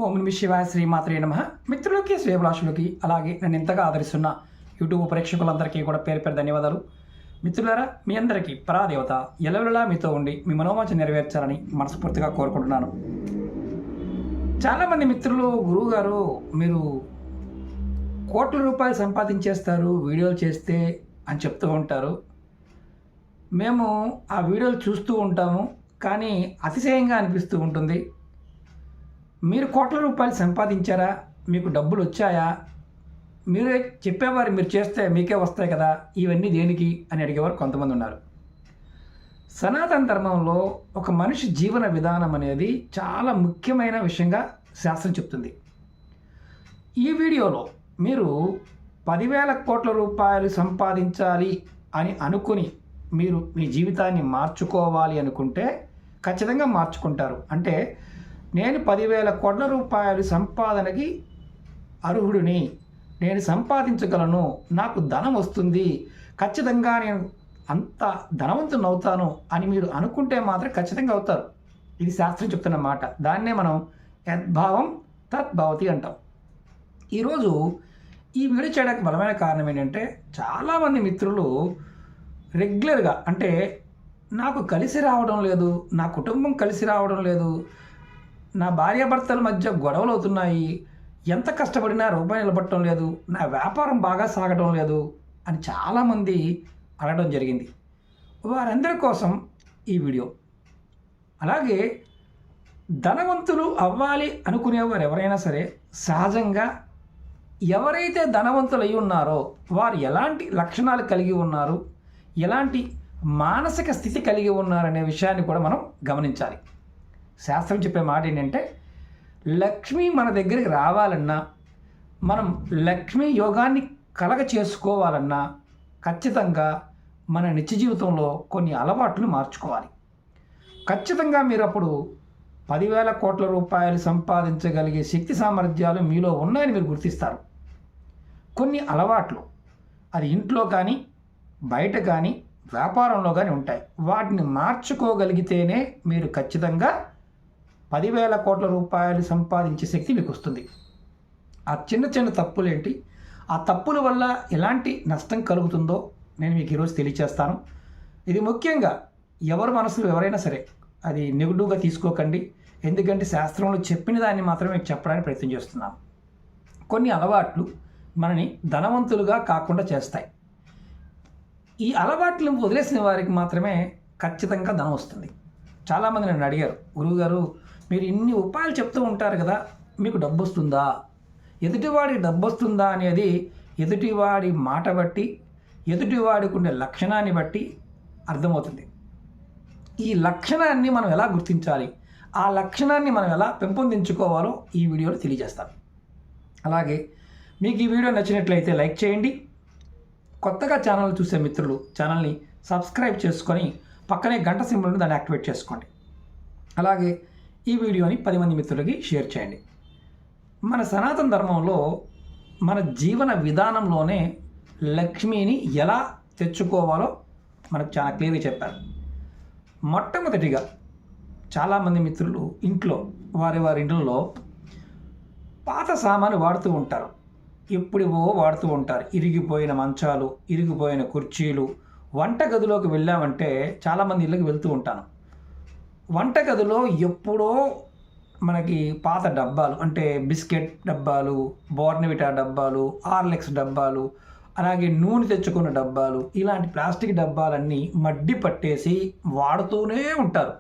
ఓం నమః శివాయ శ్రీమాత్రే నమః. మిత్రులకి శ్రేయభిలాషులకి అలాగే నన్ను ఎంతగా ఆదరిస్తున్న యూట్యూబ్ ప్రేక్షకులందరికీ కూడా పేరు పేరు ధన్యవాదాలు. మిత్రులారా, మీ అందరికీ పరాదేవత ఎల్లవెల్లలా మీతో ఉండి మీ మనోవాంఛ నెరవేర్చాలని మనస్ఫూర్తిగా కోరుకుంటున్నాను. చాలామంది మిత్రులు, గురువుగారు మీరు కోట్ల రూపాయలు సంపాదించేస్తారు వీడియోలు చేస్తే అని చెప్తూ ఉంటారు. మేము ఆ వీడియోలు చూస్తూ ఉంటాము, కానీ అతిశయంగా అనిపిస్తూ ఉంటుంది. మీరు కోట్ల రూపాయలు సంపాదించారా? మీకు డబ్బులు వచ్చాయా? మీరే చెప్పేవారు, మీరు చేస్తే మీకే వస్తాయి కదా, ఇవన్నీ దేనికి అని అడిగేవారు కొంతమంది ఉన్నారు. సనాతన ధర్మంలో ఒక మనిషి జీవన విధానం అనేది చాలా ముఖ్యమైన విషయంగా శాస్త్రం చెప్తుంది. ఈ వీడియోలో మీరు 10,000 కోట్ల రూపాయలు సంపాదించాలి అని అనుకుని మీరు మీ జీవితాన్ని మార్చుకోవాలి అనుకుంటే ఖచ్చితంగా మార్చుకుంటారు. అంటే నేను 10,000 కోట్ల రూపాయలు సంపాదనకి అర్హుడిని, నేను సంపాదించగలను, నాకు ధనం వస్తుంది, ఖచ్చితంగా నేను అంత ధనవంతుని అవుతాను అని మీరు అనుకుంటే మాత్రం ఖచ్చితంగా అవుతారు. ఇది శాస్త్రం చెప్తున్న మాట. దాన్నే మనం యద్భావం తద్భవతి అంటాం. ఈరోజు ఈ వీడియో చేయడానికి బలమైన కారణం ఏంటంటే, చాలామంది మిత్రులు రెగ్యులర్గా, అంటే నాకు కలిసి రావడం లేదు, నా కుటుంబం కలిసి రావడం లేదు, నా భార్యాభర్తల మధ్య గొడవలు అవుతున్నాయి, ఎంత కష్టపడినా రూపాయి నిలబడటం లేదు, నా వ్యాపారం బాగా సాగడం లేదు అని చాలామంది అడగడం జరిగింది. వారందరి కోసం ఈ వీడియో. అలాగే ధనవంతులు అవ్వాలి అనుకునేవారు ఎవరైనా సరే సహజంగా ఎవరైతే ధనవంతులు అయి ఉన్నారో వారు ఎలాంటి లక్షణాలు కలిగి ఉన్నారు, ఎలాంటి మానసిక స్థితి కలిగి ఉన్నారనే విషయాన్ని కూడా మనం గమనించాలి. శాస్త్రం చెప్పే మాట ఏంటంటే, లక్ష్మి మన దగ్గరికి రావాలన్నా, మనం లక్ష్మీ యోగాన్ని కలగ చేసుకోవాలన్నా ఖచ్చితంగా మన నిత్య జీవితంలో కొన్ని అలవాట్లు మార్చుకోవాలి. ఖచ్చితంగా మీరు అప్పుడు 10,000 కోట్ల రూపాయలు సంపాదించగలిగే శక్తి సామర్థ్యాలు మీలో ఉన్నాయని మీరు గుర్తిస్తారు. కొన్ని అలవాట్లు అది ఇంట్లో కానీ బయట కానీ వ్యాపారంలో కానీ ఉంటాయి. వాటిని మార్చుకోగలిగితేనే మీరు ఖచ్చితంగా 10,000 కోట్ల రూపాయలు సంపాదించే శక్తి మీకు వస్తుంది. ఆ చిన్న చిన్న తప్పులేంటి, ఆ తప్పుల వల్ల ఎలాంటి నష్టం కలుగుతుందో నేను మీకు ఈరోజు తెలియచేస్తాను. ఇది ముఖ్యంగా ఎవరి మనసులో ఎవరైనా సరే అది నెగిటివ్గా తీసుకోకండి. ఎందుకంటే శాస్త్రంలో చెప్పిన దాన్ని మాత్రమే మీకు చెప్పడానికి ప్రయత్నం చేస్తున్నాను. కొన్ని అలవాట్లు మనని ధనవంతులుగా కాకుండా చేస్తాయి. ఈ అలవాట్లను వదిలేసిన వారికి మాత్రమే ఖచ్చితంగా ధనం వస్తుంది. చాలామంది నన్ను అడిగారు, గురువుగారు మీరు ఇన్ని ఉపాయాలు చెప్తూ ఉంటారు కదా, మీకు డబ్బు వస్తుందా? ఎదుటివాడికి డబ్బు వస్తుందా అనేది ఎదుటివాడి మాట బట్టి, ఎదుటివాడికి ఉండే లక్షణాన్ని బట్టి అర్థమవుతుంది. ఈ లక్షణాన్ని మనం ఎలా గుర్తించాలి, ఆ లక్షణాన్ని మనం ఎలా పెంపొందించుకోవాలో ఈ వీడియోలో తెలియజేస్తాను. అలాగే మీకు ఈ వీడియో నచ్చినట్లయితే లైక్ చేయండి. కొత్తగా ఛానల్ చూసే మిత్రులు ఛానల్ని సబ్స్క్రైబ్ చేసుకొని పక్కనే గంట సింబల్ని దాన్ని యాక్టివేట్ చేసుకోండి. అలాగే ఈ వీడియోని 10 మంది మిత్రులకి షేర్ చేయండి. మన సనాతన ధర్మంలో మన జీవన విధానంలోనే లక్ష్మిని ఎలా తెచ్చుకోవాలో మనకు చాలా క్లియర్గా చెప్పారు. మొట్టమొదటిగా చాలామంది మిత్రులు ఇంట్లో వారి ఇంట్లో పాత సామాను వాడుతూ ఉంటారు. ఎప్పుడో వాడుతూ ఉంటారు. ఇరిగిపోయిన మంచాలు, ఇరిగిపోయిన కుర్చీలు. వంటగదిలోకి వెళ్ళామంటే చాలామంది ఇళ్ళకి వెళ్తూ ఉంటాను. వంటగదిలో ఎప్పుడో మనకి పాత డబ్బాలు, అంటే బిస్కెట్ డబ్బాలు, బోర్నవిటా డబ్బాలు, హార్లిక్స్ డబ్బాలు, అలాగే నూనె తెచ్చుకున్న డబ్బాలు, ఇలాంటి ప్లాస్టిక్ డబ్బాలన్నీ మడ్డి పట్టేసి వాడుతూనే ఉంటారు.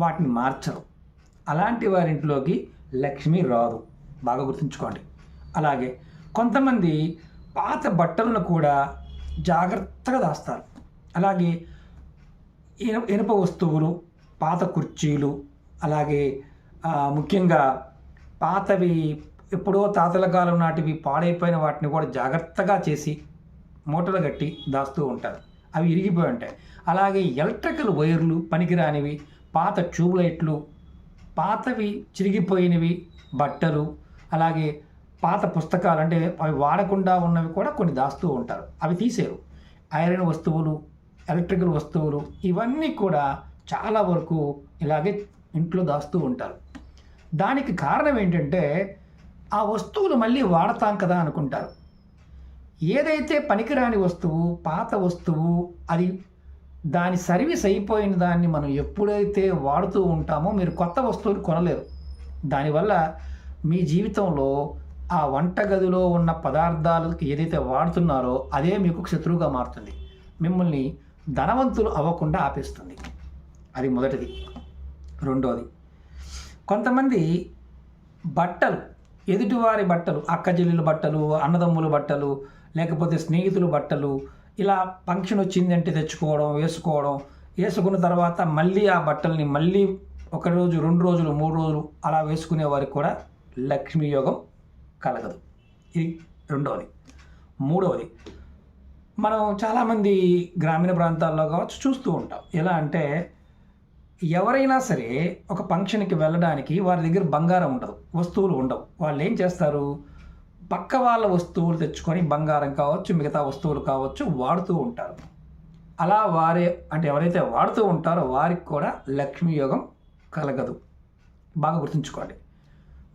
వాటిని మార్చరు. అలాంటి వారింట్లోకి లక్ష్మి రాదు, బాగా గుర్తుంచుకోండి. అలాగే కొంతమంది పాత బట్టలను కూడా జాగ్రత్తగా దాస్తారు. అలాగే ఇనుప వస్తువులు, పాత కుర్చీలు, అలాగే ముఖ్యంగా పాతవి ఎప్పుడో తాతల కాలం నాటివి పాడైపోయిన వాటిని కూడా జాగ్రత్తగా చేసి మూటలు కట్టి దాస్తూ ఉంటారు. అవి ఇరిగిపోయి ఉంటాయి. అలాగే ఎలక్ట్రికల్ వైర్లు, పనికిరానివి, పాత ట్యూబ్లైట్లు, పాతవి చిరిగిపోయినవి బట్టలు, అలాగే పాత పుస్తకాలు, అంటే అవి వాడకుండా ఉన్నవి కూడా కొన్ని దాస్తూ ఉంటారు. అవి తీసేరు. ఐరన్ వస్తువులు, ఎలక్ట్రికల్ వస్తువులు, ఇవన్నీ కూడా చాలా వరకు ఇలాగే ఇంట్లో దాస్తూ ఉంటారు. దానికి కారణం ఏంటంటే ఆ వస్తువులు మళ్ళీ వాడతాం కదా అనుకుంటారు. ఏదైతే పనికిరాని వస్తువు, పాత వస్తువు, అది దాని సర్వీస్ అయిపోయిన దాన్ని మనం ఎప్పుడైతే వాడుతూ ఉంటామో మీరు కొత్త వస్తువులు కొనలేరు. దానివల్ల మీ జీవితంలో ఆ వంటగదిలో ఉన్న పదార్థాలకు ఏదైతే వాడుతున్నారో అదే మీకు శత్రువుగా మారుతుంది. మిమ్మల్ని ధనవంతులు అవ్వకుండా ఆపేస్తుంది. అది మొదటిది. రెండోది, కొంతమంది బట్టలు, ఎదుటివారి బట్టలు, అక్కచెల్లెల బట్టలు, అన్నదమ్ముల బట్టలు, లేకపోతే స్నేహితుల బట్టలు, ఇలా ఫంక్షన్ వచ్చిందంటే తెచ్చుకోవడం, వేసుకున్న తర్వాత మళ్ళీ ఆ బట్టల్ని మళ్ళీ 1 రోజు, 2 రోజులు, 3 రోజులు అలా వేసుకునే వారికి కూడా లక్ష్మీ యోగం కలగదు. ఇది రెండవది. మూడవది, మనం చాలామంది గ్రామీణ ప్రాంతాల్లో కావచ్చు చూస్తూ ఉంటాం. ఎలా అంటే ఎవరైనా సరే ఒక ఫంక్షన్కి వెళ్ళడానికి వారి దగ్గర బంగారం ఉండదు, వస్తువులు ఉండవు. వాళ్ళు ఏం చేస్తారు, పక్క వాళ్ళ వస్తువులు తెచ్చుకొని బంగారం కావచ్చు, మిగతా వస్తువులు కావచ్చు వాడుతూ ఉంటారు. అలా ఎవరైతే వాడుతూ ఉంటారో వారికి కూడా లక్ష్మీ యోగం కలగదు. బాగా గుర్తుంచుకోండి.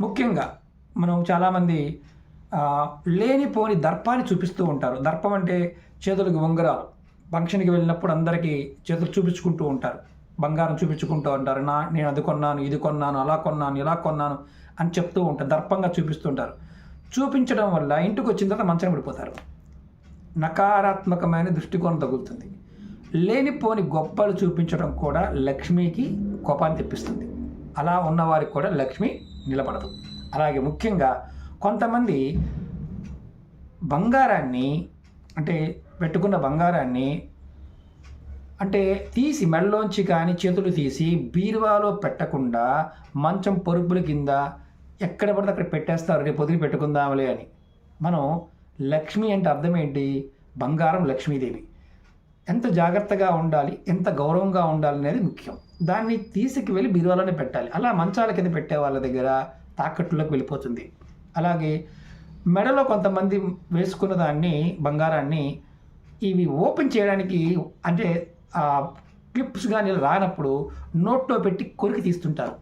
ముఖ్యంగా మనం చాలామంది లేనిపోని దర్పాన్ని చూపిస్తూ ఉంటారు. దర్పం అంటే చేతులకు ఉంగరాలు. ఫంక్షన్కి వెళ్ళినప్పుడు అందరికీ చేతులు చూపించుకుంటూ ఉంటారు, బంగారం చూపించుకుంటూ ఉంటారు. నేను అది కొన్నాను, ఇది కొన్నాను, అలా కొన్నాను, ఇలా కొన్నాను అని చెప్తూ ఉంటారు. దర్పంగా చూపిస్తుంటారు. చూపించడం వల్ల ఇంటికి వచ్చిన తర్వాత మంచం పడిపోతారు. నకారాత్మకమైన దృష్టికోణం తగులుతుంది. లేనిపోని గొప్పలు చూపించడం కూడా లక్ష్మికి కోపాన్ని తెప్పిస్తుంది. అలా ఉన్నవారికి కూడా లక్ష్మి నిలబడదు. అలాగే ముఖ్యంగా కొంతమంది బంగారాన్ని, అంటే పెట్టుకున్న బంగారాన్ని అంటే తీసి మెడలోంచి కానీ చేతులు తీసి బీరువాలో పెట్టకుండా మంచం పొరుపుల కింద ఎక్కడ పడితే అక్కడ పెట్టేస్తారు, రేపు పొద్దున పెట్టుకుందాంలే అని. మనం లక్ష్మి అంటే అర్థం ఏంటి? బంగారం లక్ష్మీదేవి. ఎంత జాగ్రత్తగా ఉండాలి, ఎంత గౌరవంగా ఉండాలి అనేది ముఖ్యం. దాన్ని తీసుకు వెళ్ళి బీరువాలోనే పెట్టాలి. అలా మంచాల కింద పెట్టే వాళ్ళ దగ్గర తాకట్టులోకి వెళ్ళిపోతుంది. అలాగే మెడలో కొంతమంది వేసుకున్న దాన్ని, బంగారాన్ని ఇవి ఓపెన్ చేయడానికి అంటే క్లిప్స్ కానీ రానప్పుడు నోట్లో పెట్టి కొరికి తీస్తుంటారు.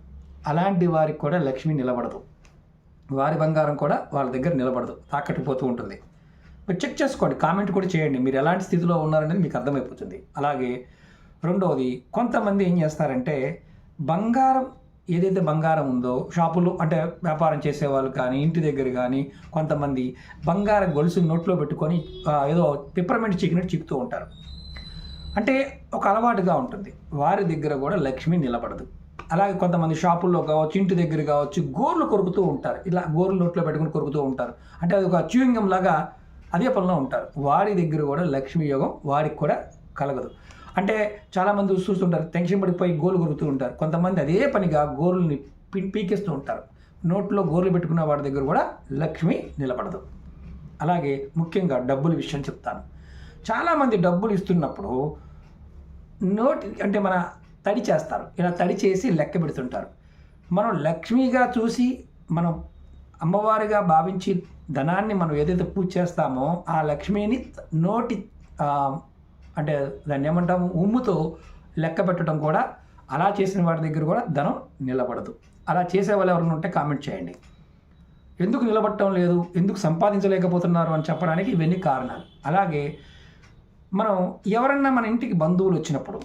అలాంటి వారికి కూడా లక్ష్మి నిలబడదు. వారి బంగారం కూడా వాళ్ళ దగ్గర నిలబడదు, తాకట్టుపోతూ ఉంటుంది. మీరు చెక్ చేసుకోండి, కామెంట్ కూడా చేయండి, మీరు ఎలాంటి స్థితిలో ఉన్నారనేది మీకు అర్థమైపోతుంది. అలాగే రెండవది, కొంతమంది ఏం చేస్తారంటే బంగారం, ఏదైతే బంగారం ఉందో షాపులు అంటే వ్యాపారం చేసేవాళ్ళు కానీ ఇంటి దగ్గర కానీ కొంతమంది బంగారం గొలుసు నోట్లో పెట్టుకొని ఏదో పిప్పర్మెంట్ చిక్కినట్టు చిక్కుతూ ఉంటారు. అంటే ఒక అలవాటుగా ఉంటుంది. వారి దగ్గర కూడా లక్ష్మి నిలబడదు. అలాగే కొంతమంది షాపుల్లో కావచ్చు, ఇంటి దగ్గర కావచ్చు గోర్లు కొరుకుతూ ఉంటారు. ఇలా గోర్లు నోట్లో పెట్టుకుని కొరుకుతూ ఉంటారు. అంటే అది ఒక చ్యూయింగం లాగా అదే పనిలో ఉంటారు. వారి దగ్గర కూడా లక్ష్మీ యోగం వారికి కూడా కలగదు. అంటే చాలామంది చూస్తుంటారు, టెన్షన్ పడిపోయి గోర్లు కొరుకుతూ ఉంటారు. కొంతమంది అదే పనిగా గోర్లని పీకేస్తూ ఉంటారు. నోట్లో గోర్లు పెట్టుకున్న వాడి దగ్గర కూడా లక్ష్మి నిలబడదు. అలాగే ముఖ్యంగా డబ్బుల విషయం చెప్తాను. చాలామంది డబ్బులు ఇస్తున్నప్పుడు అంటే మన తడి చేస్తారు, ఇలా తడి చేసి లెక్క పెడుతుంటారు. మనం లక్ష్మిగా చూసి మనం అమ్మవారిగా భావించి ధనాన్ని మనం ఏదైతే పూజ చేస్తామో ఆ లక్ష్మిని నోటి అంటే దాన్ని ఏమంటాము, ఉమ్ముతో లెక్క పెట్టడం కూడా, అలా చేసిన వారి దగ్గర కూడా ధనం నిలబడదు. అలా చేసే వాళ్ళు ఎవరైనా ఉంటే కామెంట్ చేయండి. ఎందుకు నిలబడటం లేదు, ఎందుకు సంపాదించలేకపోతున్నారు అని చెప్పడానికి ఇవన్నీ కారణాలు. అలాగే మనం ఎవరన్నా మన ఇంటికి బంధువులు వచ్చినప్పుడు,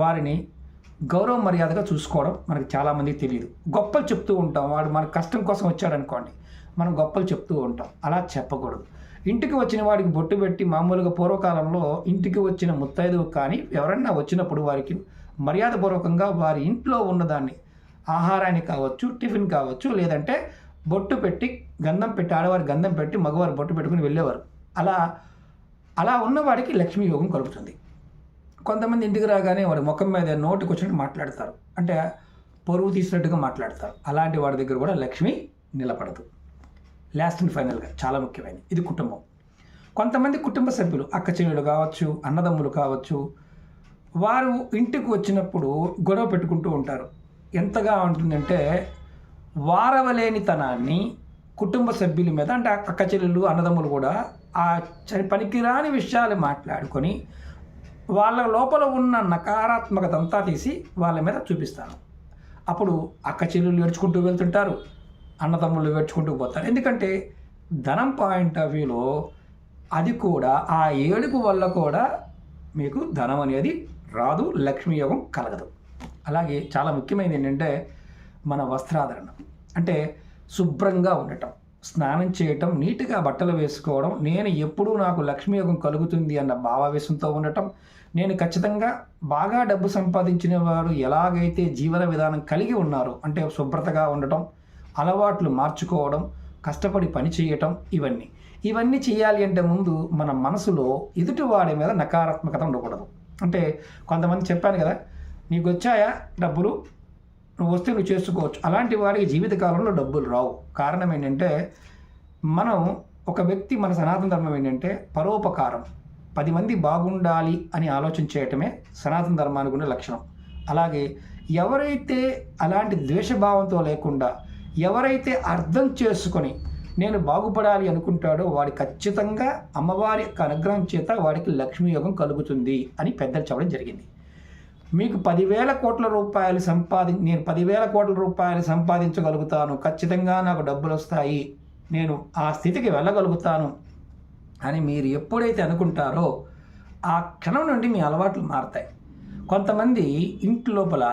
వారిని గౌరవ మర్యాదగా చూసుకోవడం మనకు చాలామందికి తెలియదు. గొప్పలు చెప్తూ ఉంటాం. వాడు మన కష్టం కోసం వచ్చాడనుకోండి, మనం గొప్పలు చెప్తూ ఉంటాం. అలా చెప్పకూడదు. ఇంటికి వచ్చిన వాడికి బొట్టు పెట్టి, మామూలుగా పూర్వకాలంలో ఇంటికి వచ్చిన ముత్తైదువు కానీ ఎవరన్నా వచ్చినప్పుడు వారికి మర్యాదపూర్వకంగా వారి ఇంట్లో ఉన్నదాన్ని, ఆహారాన్ని కావచ్చు, టిఫిన్ కావచ్చు, లేదంటే బొట్టు పెట్టి గంధం పెట్టి, ఆడవారి గంధం పెట్టి మగవారు బొట్టు పెట్టుకుని వెళ్ళేవారు. అలా ఉన్నవాడికి లక్ష్మీ యోగం కలుగుతుంది. కొంతమంది ఇంటికి రాగానే వాడి ముఖం మీద నోటికి వచ్చినట్టు మాట్లాడతారు, అంటే పరువు తీసినట్టుగా మాట్లాడతారు. అలాంటి వాడి దగ్గర కూడా లక్ష్మి నిలబడదు. లాస్ట్ అండ్ ఫైనల్గా చాలా ముఖ్యమైనది, ఇది కుటుంబం. కొంతమంది కుటుంబ సభ్యులు, అక్క చెల్లెలు కావచ్చు, అన్నదమ్ములు కావచ్చు, వారు ఇంటికి వచ్చినప్పుడు గొడవ పెట్టుకుంటూ ఉంటారు. ఎంతగా ఉంటుందంటే వారవలేనితనాన్ని కుటుంబ సభ్యుల మీద, అంటే అక్క చెల్లెలు అన్నదమ్ములు కూడా ఆ పనికిరాని విషయాలు మాట్లాడుకొని వాళ్ళ లోపల ఉన్న నకారాత్మకత అంతా తీసి వాళ్ళ మీద చూపిస్తాను. అప్పుడు అక్క చెల్లెళ్ళు ఏడ్చుకుంటూ వెళ్తుంటారు, అన్నదమ్ముళ్ళు ఏడ్చుకుంటూ పోతారు. ఎందుకంటే ధనం పాయింట్ ఆఫ్ వ్యూలో అది కూడా ఆ ఏడుపు వల్ల కూడా మీకు ధనం అనేది రాదు, లక్ష్మీ యోగం కలగదు. అలాగే చాలా ముఖ్యమైనది ఏంటంటే మన వస్త్రాధరణ, అంటే శుభ్రంగా ఉండటం, స్నానం చేయటం, నీట్గా బట్టలు వేసుకోవడం, నేను ఎప్పుడూ నాకు లక్ష్మీ యోగం కలుగుతుంది అన్న భావావేశంతో ఉండటం, నేను ఖచ్చితంగా బాగా డబ్బు సంపాదించిన వారు ఎలాగైతే జీవన విధానం కలిగి ఉన్నారో అంటే శుభ్రతగా ఉండటం, అలవాట్లు మార్చుకోవడం, కష్టపడి పని చేయటం, ఇవన్నీ చేయాలి అంటే ముందు మన మనసులో ఎదుటివాడి మీద నకారాత్మకత ఉండకూడదు. అంటే కొంతమంది చెప్పాను కదా, నీకు వచ్చాయా డబ్బులు, నువ్వు వస్తే నువ్వు చేసుకోవచ్చు, అలాంటి వాడికి జీవితకాలంలో డబ్బులు రావు. కారణం ఏంటంటే మనం ఒక వ్యక్తి, మన సనాతన ధర్మం ఏంటంటే పరోపకారం, 10 మంది బాగుండాలి అని ఆలోచన చేయటమే సనాతన ధర్మానికి ఉన్న లక్షణం. అలాగే ఎవరైతే అలాంటి ద్వేషభావంతో లేకుండా, ఎవరైతే అర్థం చేసుకొని నేను బాగుపడాలి అనుకుంటాడో వాడి ఖచ్చితంగా అమ్మవారి యొక్క అనుగ్రహం చేత వాడికి లక్ష్మీ యోగం కలుగుతుంది అని పెద్దలు చెప్పడం జరిగింది. మీకు 10,000 కోట్ల రూపాయలు నేను 10,000 కోట్ల రూపాయలు సంపాదించగలుగుతాను, ఖచ్చితంగా నాకు డబ్బులు వస్తాయి, నేను ఆ స్థితికి వెళ్ళగలుగుతాను అని మీరు ఎప్పుడైతే అనుకుంటారో ఆ క్షణం నుండి మీ అలవాట్లు మారుతాయి. కొంతమంది ఇంటి లోపల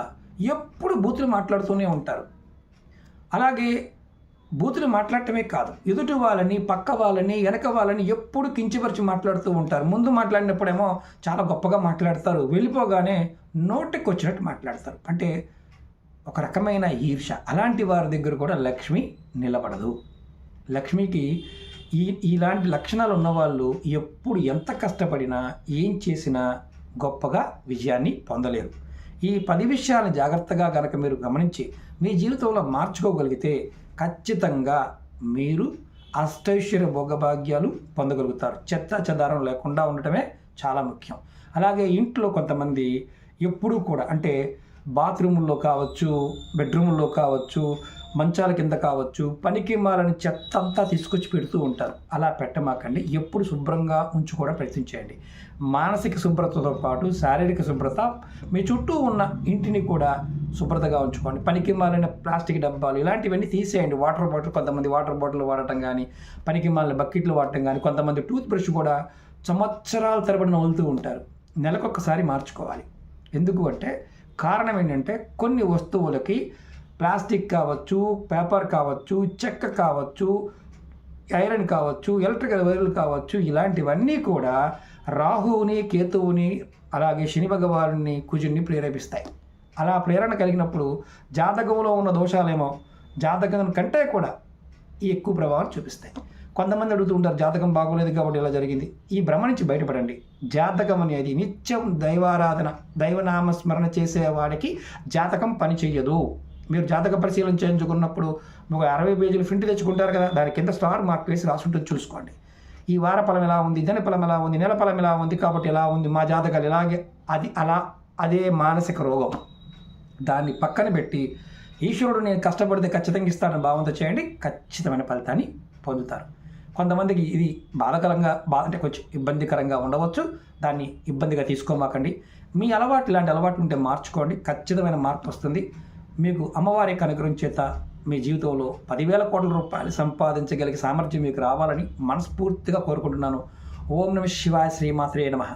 ఎప్పుడు బూతులు మాట్లాడుతూనే ఉంటారు. అలాగే బూతులు మాట్లాడటమే కాదు, ఎదుటి వాళ్ళని, పక్క వాళ్ళని, వెనక వాళ్ళని ఎప్పుడు కించపరిచి మాట్లాడుతూ ఉంటారు. ముందు మాట్లాడినప్పుడేమో చాలా గొప్పగా మాట్లాడతారు, వెళ్ళిపోగానే నోటికి వచ్చినట్టు మాట్లాడతారు. అంటే ఒక రకమైన ఈర్ష. అలాంటి వారి దగ్గర కూడా లక్ష్మి నిలబడదు. లక్ష్మికి ఇలాంటి లక్షణాలు ఉన్నవాళ్ళు ఎప్పుడు ఎంత కష్టపడినా ఏం చేసినా గొప్పగా విజయాన్ని పొందలేరు. ఈ 10 విషయాలను జాగ్రత్తగా కనుక మీరు గమనించి మీ జీవితంలో మార్చుకోగలిగితే ఖచ్చితంగా మీరు అష్టైశ్వర్య భోగభాగ్యాలు పొందగలుగుతారు. చెదారం లేకుండా ఉండటమే చాలా ముఖ్యం. అలాగే ఇంట్లో కొంతమంది ఎప్పుడూ కూడా, అంటే బాత్రూముల్లో కావచ్చు, బెడ్రూముల్లో కావచ్చు, మంచాల కింద కావచ్చు, పనికి మాలని చెత్త అంతా తీసుకొచ్చి పెడుతూ ఉంటారు. అలా పెట్టమాకండి. ఎప్పుడు శుభ్రంగా ఉంచుకోవడం ప్రయత్నించండి. మానసిక శుభ్రతతో పాటు శారీరక శుభ్రత, మీ చుట్టూ ఉన్న ఇంటిని కూడా శుభ్రతగా ఉంచుకోండి. పనికి మాలిన ప్లాస్టిక్ డబ్బాలు ఇలాంటివన్నీ తీసేయండి. వాటర్ బాటిల్, కొంతమంది వాటర్ బాటిల్ వాడటం కానీ, పనికి మాలిన బకెట్లు వాడటం కానీ, కొంతమంది టూత్ బ్రష్ కూడా సంవత్సరాల తరబడి నవ్వులుతూ ఉంటారు. నెలకొకసారి మార్చుకోవాలి. ఎందుకు అంటే కారణం ఏంటంటే కొన్ని వస్తువులకి ప్లాస్టిక్ కావచ్చు, పేపర్ కావచ్చు, చెక్క కావచ్చు, ఐరన్ కావచ్చు, ఎలక్ట్రికల్ వైర్లు కావచ్చు, ఇలాంటివన్నీ కూడా రాహువుని, కేతువుని, అలాగే శని భగవానుని, కుజుని ప్రేరేపిస్తాయి. అలా ప్రేరణ కలిగినప్పుడు జాతకంలో ఉన్న దోషాలేమో జాతకం కంటే కూడా ఎక్కువ ప్రభావం చూపిస్తాయి. కొంతమంది అడుగుతూ ఉంటారు, జాతకం బాగోలేదు కాబట్టి ఇలా జరిగింది. ఈ భ్రమ నుంచి బయటపడండి. జాతకం అనేది నిత్యం దైవారాధన, దైవనామస్మరణ చేసేవాడికి జాతకం పని చెయ్యదు. మీరు జాతక పరిశీలన చేయించుకున్నప్పుడు ఒక 60 పేజీలు ప్రింట్ తెచ్చుకుంటారు కదా, దాని కింద స్టార్ మార్క్ వేసి రాసుంటుంది, చూసుకోండి. ఈ వార ఫలం ఎలా ఉంది, దిన ఫలం ఎలా ఉంది, నెల ఫలం ఎలా ఉంది, కాబట్టి ఎలా ఉంది, మా జాతకాలు ఇలాగే, అదే మానసిక రోగం. దాన్ని పక్కన పెట్టి ఈశ్వరుడు నేను కష్టపడితే ఖచ్చితంగా ఇస్తానని భావంతో చేయండి, ఖచ్చితమైన ఫలితాన్ని పొందుతారు. కొంతమందికి ఇది అంటే కొంచెం ఇబ్బందికరంగా ఉండవచ్చు, దాన్ని ఇబ్బందిగా తీసుకోమాకండి. మీ అలవాటు ఇలాంటి అలవాట్లు ఉంటే మార్చుకోండి, ఖచ్చితమైన మార్పు వస్తుంది. మీకు అమ్మవారి యొక్క అనుగ్రహం చేత మీ జీవితంలో 10,000 కోట్ల రూపాయలు సంపాదించగలిగే సామర్థ్యం మీకు రావాలని మనస్ఫూర్తిగా కోరుకుంటున్నాను. ఓం నమః శివాయ, శ్రీమాత్రే నమః.